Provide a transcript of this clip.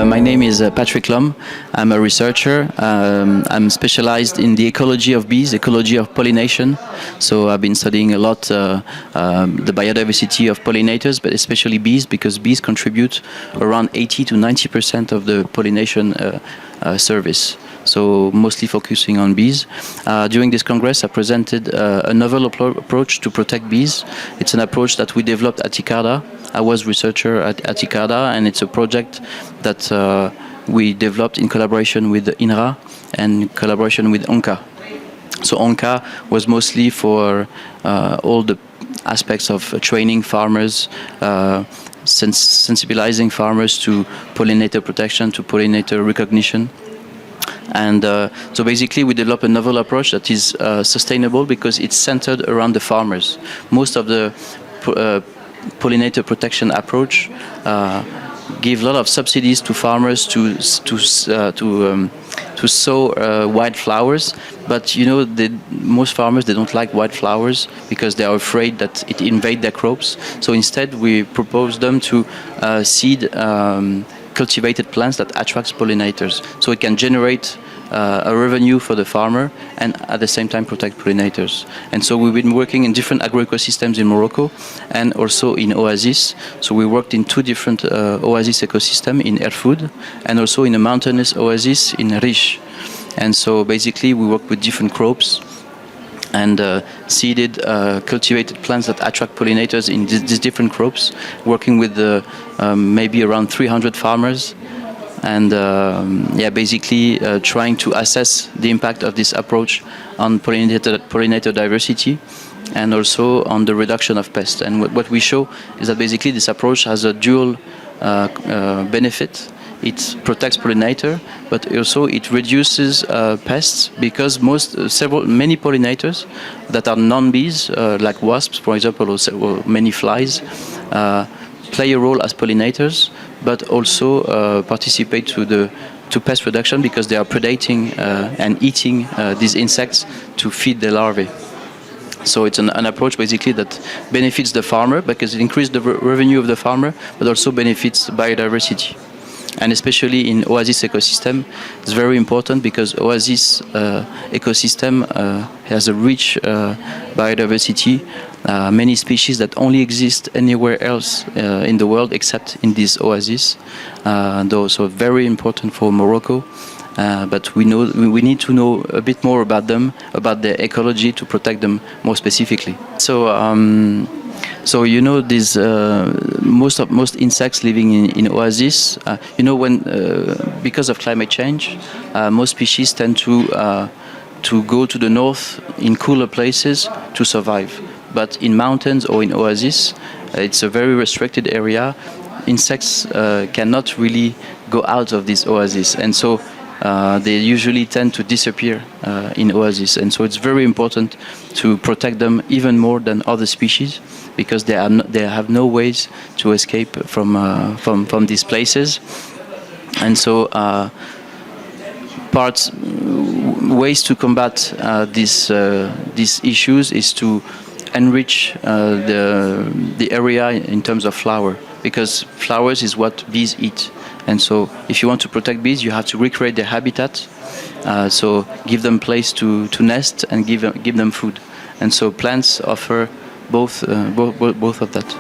My name is Patrick Lom. I'm a researcher. I'm specialized in the ecology of bees, ecology of pollination. So I've been studying a lot the biodiversity of pollinators, but especially bees, because bees contribute around 80 to 90% of the pollination service. So mostly focusing on bees. During this Congress, I presented a novel approach to protect bees. It's an approach that we developed at ICARDA. I was researcher at ICARDA, and it's a project that we developed in collaboration with INRA and in collaboration with ONCA. So ONCA was mostly for all the aspects of training farmers, sensibilizing farmers to pollinator protection, to pollinator recognition. And so basically we developed a novel approach that is sustainable because it's centered around the farmers. Most of the pollinator protection approach give a lot of subsidies to farmers to sow wildflowers, but you know most farmers, they don't like wildflowers because they are afraid that it invade their crops. So instead we propose them to seed cultivated plants that attracts pollinators, so it can generate a revenue for the farmer and at the same time protect pollinators. And so we've been working in different agroecosystems in Morocco and also in Oases. So we worked in two different Oasis ecosystems, in Erfoud and also in a mountainous oasis in Riche. And so basically we work with different crops and seeded cultivated plants that attract pollinators in these different crops, working with maybe around 300 farmers, and basically trying to assess the impact of this approach on pollinator diversity and also on the reduction of pests. And what we show is that basically this approach has a dual benefit. It protects pollinator, but also it reduces pests, because many pollinators that are non-bees, like wasps, for example, or many flies, play a role as pollinators, but also participate to pest reduction because they are predating and eating these insects to feed the larvae. So it's an approach basically that benefits the farmer because it increases the revenue of the farmer, but also benefits biodiversity. And especially in Oasis ecosystem, it's very important because Oasis ecosystem has a rich biodiversity, many species that only exist anywhere else in the world except in this oasis. Those are very important for Morocco, but we need to know a bit more about them, about their ecology, to protect them more specifically. So you know, these most insects living in oasis. You know, when because of climate change, most species tend to go to the north in cooler places to survive. But in mountains or in oasis, it's a very restricted area. Insects cannot really go out of this oasis, and so they usually tend to disappear in oasis. And so it's very important to protect them even more than other species, because they have no ways to escape from these places. And so ways to combat these issues is to enrich the area in terms of flower, because flowers is what bees eat. And so if you want to protect bees, you have to recreate their habitat, so give them place to nest and give them food. And so plants offer both of that.